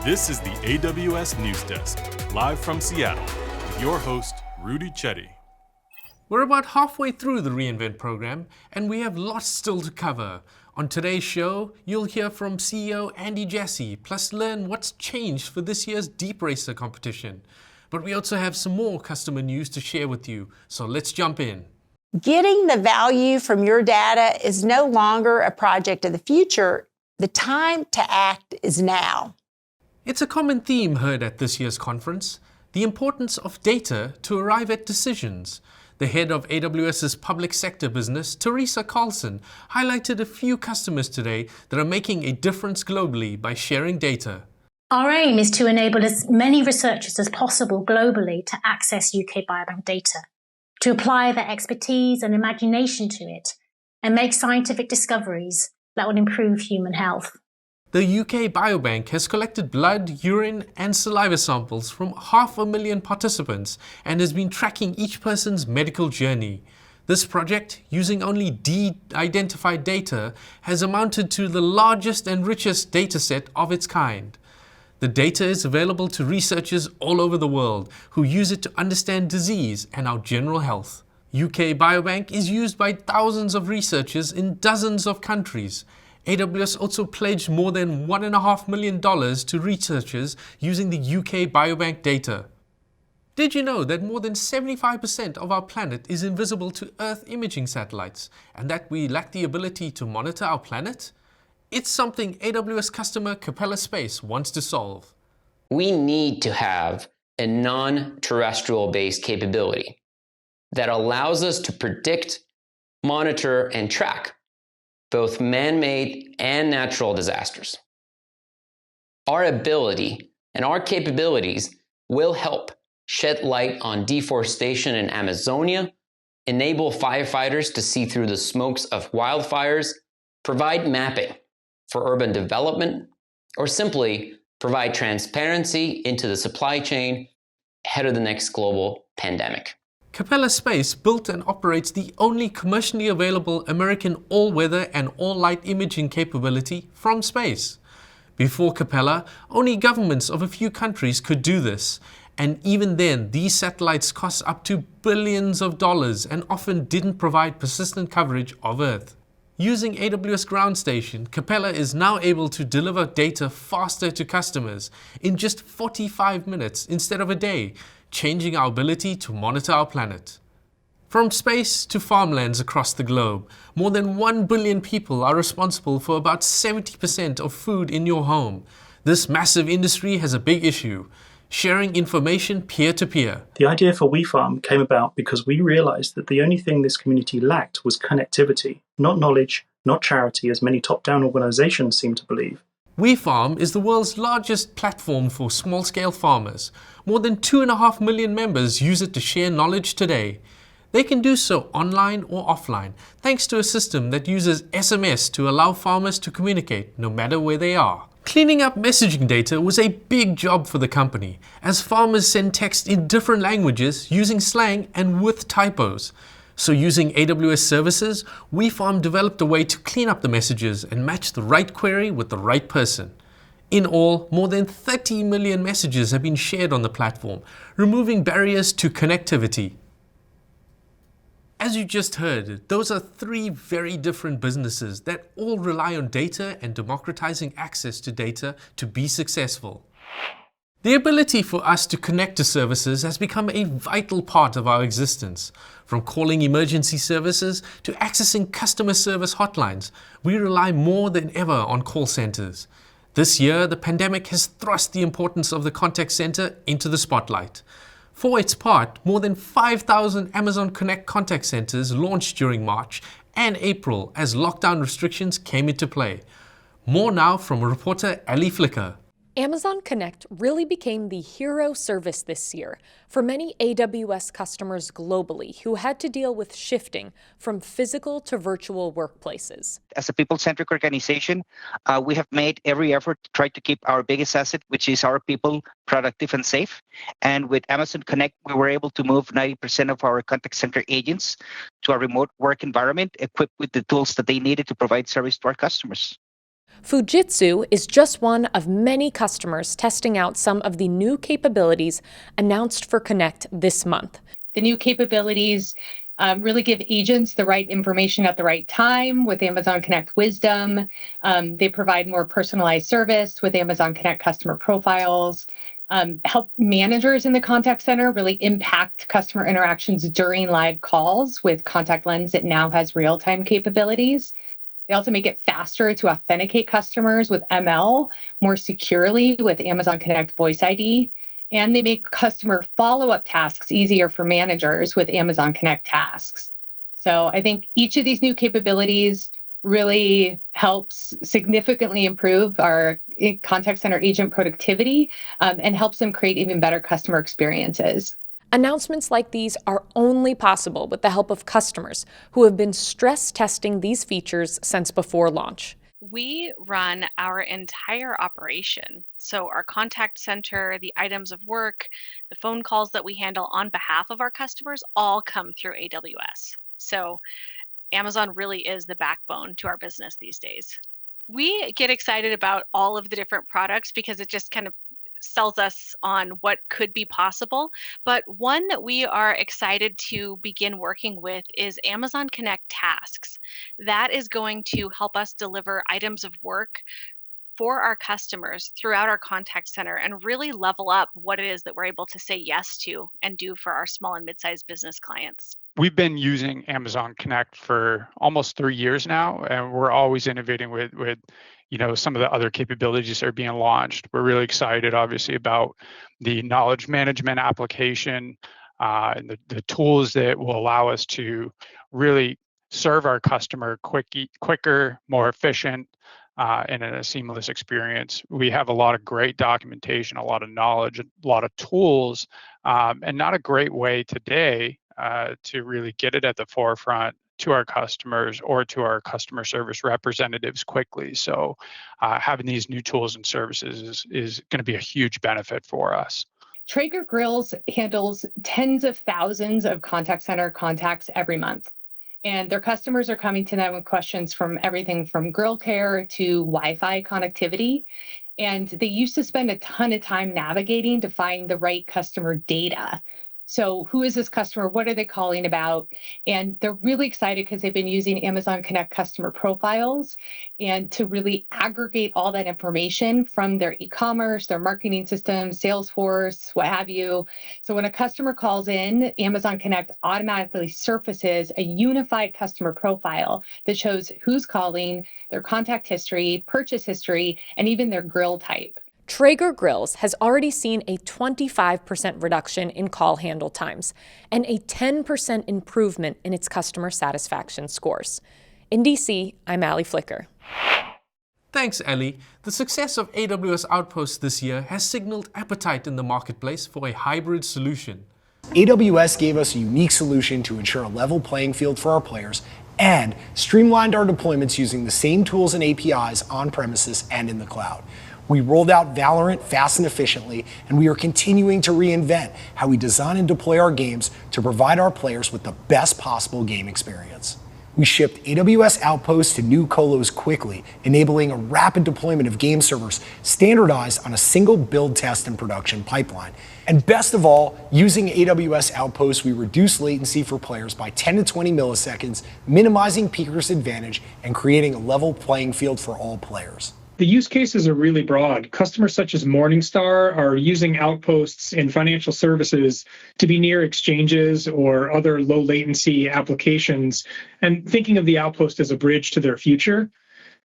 This is the AWS News Desk, live from Seattle, with your host, Rudy Chetty. We're about halfway through the reInvent program, and we have lots still to cover. On today's show, you'll hear from CEO Andy Jassy, plus learn what's changed for this year's Deep Racer competition. But we also have some more customer news to share with you, so let's jump in. Getting the value from your data is no longer a project of the future. The time to act is now. It's a common theme heard at this year's conference, the importance of data to arrive at decisions. The head of AWS's public sector business, Teresa Carlson, highlighted a few customers today that are making a difference globally by sharing data. Our aim is to enable as many researchers as possible globally to access UK Biobank data, to apply their expertise and imagination to it, and make scientific discoveries that will improve human health. The UK Biobank has collected blood, urine and saliva samples from 500,000 participants and has been tracking each person's medical journey. This project, using only de-identified data, has amounted to the largest and richest dataset of its kind. The data is available to researchers all over the world who use it to understand disease and our general health. UK Biobank is used by thousands of researchers in dozens of countries. AWS also pledged more than $1.5 million to researchers using the UK Biobank data. Did you know that more than 75% of our planet is invisible to Earth imaging satellites, and that we lack the ability to monitor our planet? It's something AWS customer Capella Space wants to solve. We need to have a non-terrestrial based capability that allows us to predict, monitor, and track both man-made and natural disasters. Our ability and our capabilities will help shed light on deforestation in Amazonia, enable firefighters to see through the smokes of wildfires, provide mapping for urban development, or simply provide transparency into the supply chain ahead of the next global pandemic. Capella Space built and operates the only commercially available American all-weather and all-light imaging capability from space. Before Capella, only governments of a few countries could do this, and even then, these satellites cost up to billions of dollars and often didn't provide persistent coverage of Earth. Using AWS Ground Station, Capella is now able to deliver data faster to customers in just 45 minutes instead of a day, changing our ability to monitor our planet. From space to farmlands across the globe, more than 1 billion people are responsible for about 70% of food in your home. This massive industry has a big issue: sharing information peer-to-peer. The idea for WeFarm came about because we realized that the only thing this community lacked was connectivity, not knowledge, not charity, as many top-down organizations seem to believe. WeFarm is the world's largest platform for small-scale farmers. More than 2.5 million members use it to share knowledge today. They can do so online or offline, thanks to a system that uses SMS to allow farmers to communicate no matter where they are. Cleaning up messaging data was a big job for the company, as farmers send text in different languages using slang and with typos. So using AWS services, WeFarm developed a way to clean up the messages and match the right query with the right person. In all, more than 30 million messages have been shared on the platform, removing barriers to connectivity. As you just heard, those are three very different businesses that all rely on data and democratizing access to data to be successful. The ability for us to connect to services has become a vital part of our existence. From calling emergency services to accessing customer service hotlines, we rely more than ever on call centers. This year, the pandemic has thrust the importance of the contact center into the spotlight. For its part, more than 5,000 Amazon Connect contact centers launched during March and April as lockdown restrictions came into play. More now from reporter Ali Flicker. Amazon Connect really became the hero service this year for many AWS customers globally who had to deal with shifting from physical to virtual workplaces. As a people-centric organization, we have made every effort to try to keep our biggest asset, which is our people, productive and safe. And with Amazon Connect, we were able to move 90% of our contact center agents to a remote work environment equipped with the tools that they needed to provide service to our customers. Fujitsu is just one of many customers testing out some of the new capabilities announced for Connect this month. The new capabilities really give agents the right information at the right time with Amazon Connect Wisdom. They provide more personalized service with Amazon Connect customer profiles, help managers in the contact center really impact customer interactions during live calls with Contact Lens that now has real-time capabilities. They also make it faster to authenticate customers with ML more securely with Amazon Connect Voice ID. And they make customer follow-up tasks easier for managers with Amazon Connect Tasks. So I think each of these new capabilities really helps significantly improve our contact center agent productivity and helps them create even better customer experiences. Announcements like these are only possible with the help of customers who have been stress testing these features since before launch. We run our entire operation. So our contact center, the items of work, the phone calls that we handle on behalf of our customers all come through AWS. So Amazon really is the backbone to our business these days. We get excited about all of the different products because it just kind of sells us on what could be possible. But one that we are excited to begin working with is Amazon Connect Tasks. That is going to help us deliver items of work for our customers throughout our contact center and really level up what it is that we're able to say yes to and do for our small and mid-sized business clients. We've been using Amazon Connect for almost 3 years now, and we're always innovating with some of the other capabilities that are being launched. We're really excited, obviously, about the knowledge management application and the tools that will allow us to really serve our customer quicker, more efficient, and in a seamless experience. We have a lot of great documentation, a lot of knowledge, a lot of tools, and not a great way today to really get it at the forefront to our customers or to our customer service representatives quickly. So having these new tools and services is going to be a huge benefit for us. Traeger Grills handles tens of thousands of contact center contacts every month. And their customers are coming to them with questions from everything from grill care to Wi-Fi connectivity. And they used to spend a ton of time navigating to find the right customer data. So who is this customer? What are they calling about? And they're really excited because they've been using Amazon Connect customer profiles and to really aggregate all that information from their e-commerce, their marketing systems, Salesforce, what have you. So when a customer calls in, Amazon Connect automatically surfaces a unified customer profile that shows who's calling, their contact history, purchase history, and even their grill type. Traeger Grills has already seen a 25% reduction in call handle times and a 10% improvement in its customer satisfaction scores. In DC, I'm Allie Flicker. Thanks, Ellie. The success of AWS Outposts this year has signaled appetite in the marketplace for a hybrid solution. AWS gave us a unique solution to ensure a level playing field for our players and streamlined our deployments using the same tools and APIs on premises and in the cloud. We rolled out Valorant fast and efficiently, and we are continuing to reinvent how we design and deploy our games to provide our players with the best possible game experience. We shipped AWS Outposts to new colos quickly, enabling a rapid deployment of game servers standardized on a single build, test, and production pipeline. And best of all, using AWS Outposts, we reduced latency for players by 10 to 20 milliseconds, minimizing peak disadvantage and creating a level playing field for all players. The use cases are really broad. Customers such as Morningstar are using Outposts in financial services to be near exchanges or other low latency applications and thinking of the Outpost as a bridge to their future.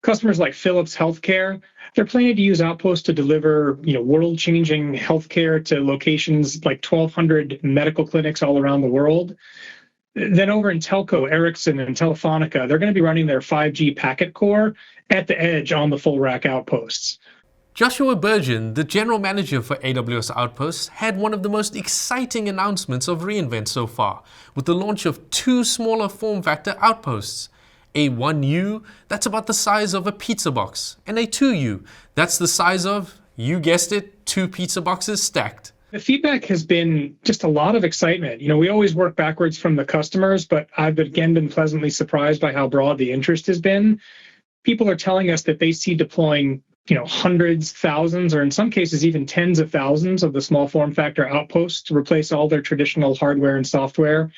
Customers like Philips Healthcare, they're planning to use Outposts to deliver world-changing healthcare to locations like 1,200 medical clinics all around the world. Then over in Telco, Ericsson and Telefonica, they're going to be running their 5G packet core at the edge on the full rack Outposts. Joshua Burgeon, the general manager for AWS Outposts, had one of the most exciting announcements of reInvent so far, with the launch of 2 smaller form factor Outposts. A 1U, that's about the size of a pizza box, and a 2U, that's the size of, you guessed it, 2 pizza boxes stacked. The feedback has been just a lot of excitement. We always work backwards from the customers, but I've again been pleasantly surprised by how broad the interest has been. people are telling us that they see deploying hundreds, thousands, or in some cases even tens of thousands of the small form factor outposts to replace all their traditional hardware and software.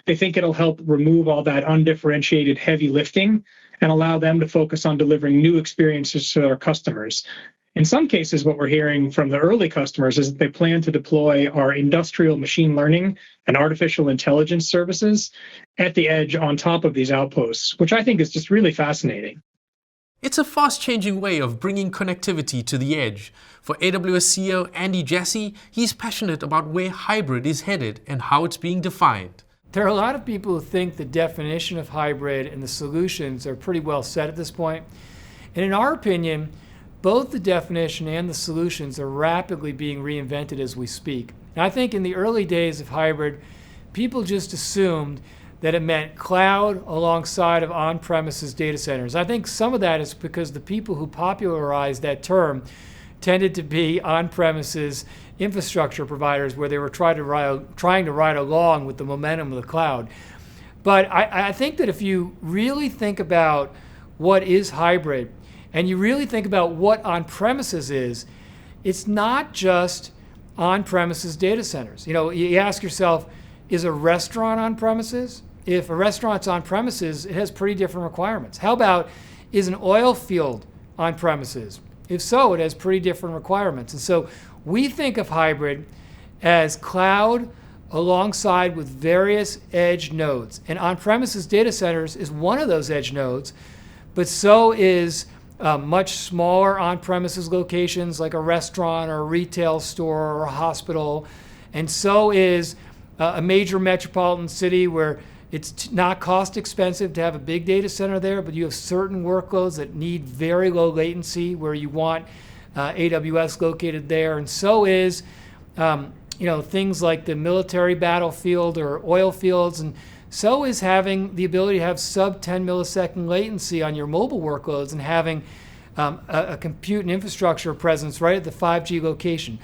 They think it'll help remove all that undifferentiated heavy lifting and allow them to focus on delivering new experiences to their customers. In some cases, what we're hearing from the early customers is that they plan to deploy our industrial machine learning and artificial intelligence services at the edge on top of these outposts, which I think is just really fascinating. It's a fast-changing way of bringing connectivity to the edge. For AWS CEO Andy Jassy, he's passionate about where hybrid is headed and how it's being defined. There are a lot of people who think the definition of hybrid and the solutions are pretty well set at this point. And in our opinion, both the definition and the solutions are rapidly being reinvented as we speak. And I think in the early days of hybrid, people just assumed that it meant cloud alongside of on-premises data centers. I think some of that is because the people who popularized that term tended to be on-premises infrastructure providers where they were trying to ride along with the momentum of the cloud. But I think that if you really think about what is hybrid and you really think about what on-premises is, it's not just on-premises data centers. You ask yourself, is a restaurant on premises? If a restaurant's on premises, it has pretty different requirements. How about, is an oil field on premises? If so, it has pretty different requirements. And so we think of hybrid as cloud alongside with various edge nodes. And on-premises data centers is one of those edge nodes, but so is much smaller on-premises locations like a restaurant or a retail store or a hospital. And so is a major metropolitan city where it's not cost expensive to have a big data center there, but you have certain workloads that need very low latency where you want AWS located there. And so is things like the military battlefield or oil fields. And so is having the ability to have sub 10 millisecond latency on your mobile workloads and having a compute and infrastructure presence right at the 5G location.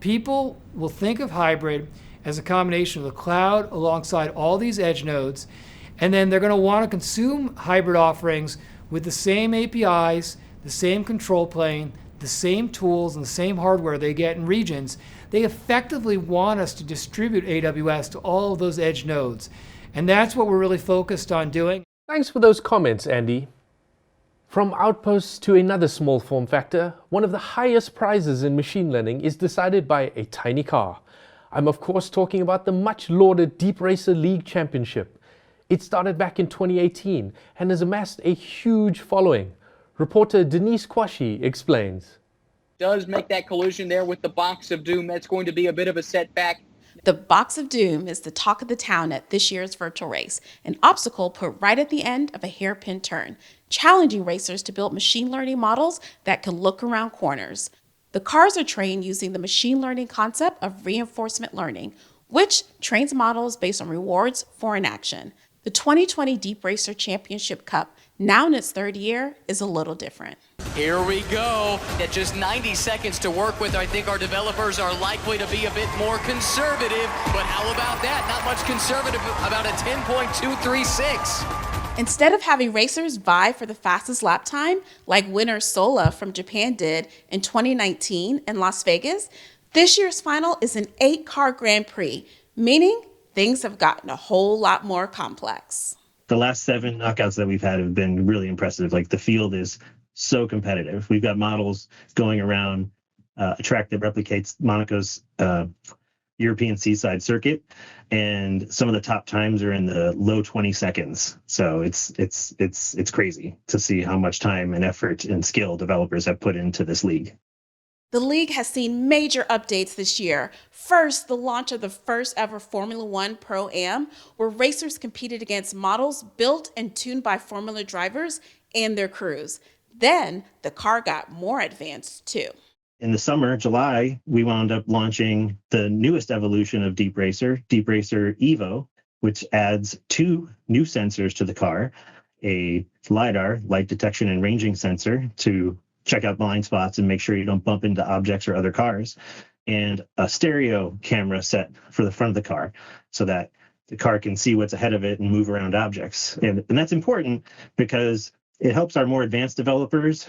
People will think of hybrid as a combination of the cloud alongside all these edge nodes, and then they're going to want to consume hybrid offerings with the same APIs, the same control plane, the same tools, and the same hardware they get in regions. They effectively want us to distribute AWS to all of those edge nodes, and that's what we're really focused on doing. Thanks for those comments, Andy. From outposts to another small form factor, one of the highest prizes in machine learning is decided by a tiny car. I'm of course talking about the much lauded Deep Racer League Championship. It started back in 2018 and has amassed a huge following. Reporter Denise Quashie explains. Does make that collision there with the Box of Doom. That's going to be a bit of a setback. The Box of Doom is the talk of the town at this year's virtual race, an obstacle put right at the end of a hairpin turn, challenging racers to build machine learning models that can look around corners. The cars are trained using the machine learning concept of reinforcement learning, which trains models based on rewards for an action. The 2020 Deep Racer Championship Cup, now in its third year, is a little different. Here we go. At just 90 seconds to work with, I think our developers are likely to be a bit more conservative. But how about that? Not much conservative about a 10.236. Instead of having racers vie for the fastest lap time, like winner Sola from Japan did in 2019 in Las Vegas, this year's final is an 8-car Grand Prix, meaning things have gotten a whole lot more complex. The last 7 knockouts that we've had have been really impressive. Like, the field is so competitive. We've got models going around a track that replicates Monaco's European seaside circuit, and some of the top times are in the low 20 seconds. So it's crazy to see how much time and effort and skill developers have put into this league. The league has seen major updates this year. First, the launch of the first ever Formula One Pro-Am, where racers competed against models built and tuned by Formula drivers and their crews. Then the car got more advanced too. In the summer, July, we wound up launching the newest evolution of Deep Racer Evo, which adds 2 new sensors to the car, a LiDAR, light detection and ranging sensor, to check out blind spots and make sure you don't bump into objects or other cars, and a stereo camera set for the front of the car so that the car can see what's ahead of it and move around objects. And that's important because It helps our more advanced developers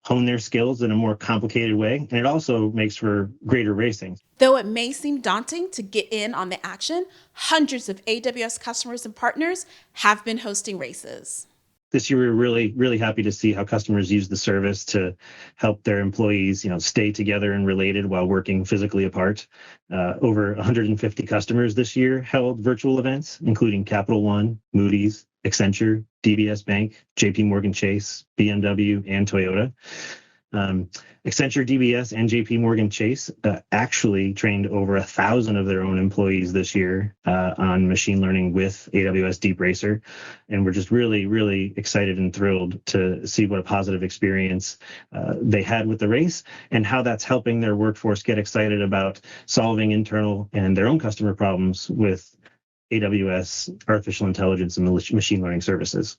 hone their skills in a more complicated way, and it also makes for greater racing. Though it may seem daunting to get in on the action, hundreds of AWS customers and partners have been hosting races. This year, we were really happy to see how customers use the service to help their employees, stay together and related while working physically apart. Over 150 customers this year held virtual events, including Capital One, Moody's, Accenture, DBS Bank, JP Morgan Chase, BMW, and Toyota. Accenture, DBS, and JP Morgan Chase actually trained over 1,000 of their own employees this year on machine learning with AWS Deep Racer. And we're just really excited and thrilled to see what a positive experience they had with the race and how that's helping their workforce get excited about solving internal and their own customer problems with AWS artificial intelligence and machine learning services.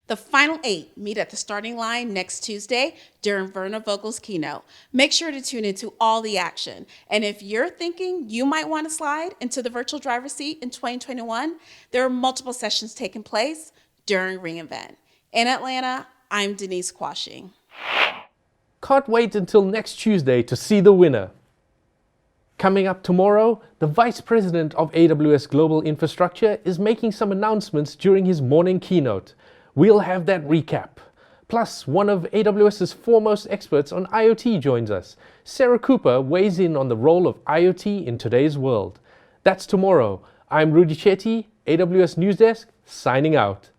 The final 8 meet at the starting line next Tuesday during Werner Vogel's keynote. Make sure to tune into all the action. And if you're thinking you might want to slide into the virtual driver's seat in 2021, there are multiple sessions taking place during reInvent. In Atlanta, I'm Denise Quashing. Can't wait until next Tuesday to see the winner. Coming up tomorrow, the Vice President of AWS Global Infrastructure is making some announcements during his morning keynote. We'll have that recap. Plus, one of AWS's foremost experts on IoT joins us. Sarah Cooper weighs in on the role of IoT in today's world. That's tomorrow. I'm Rudy Chetty, AWS News Desk, signing out.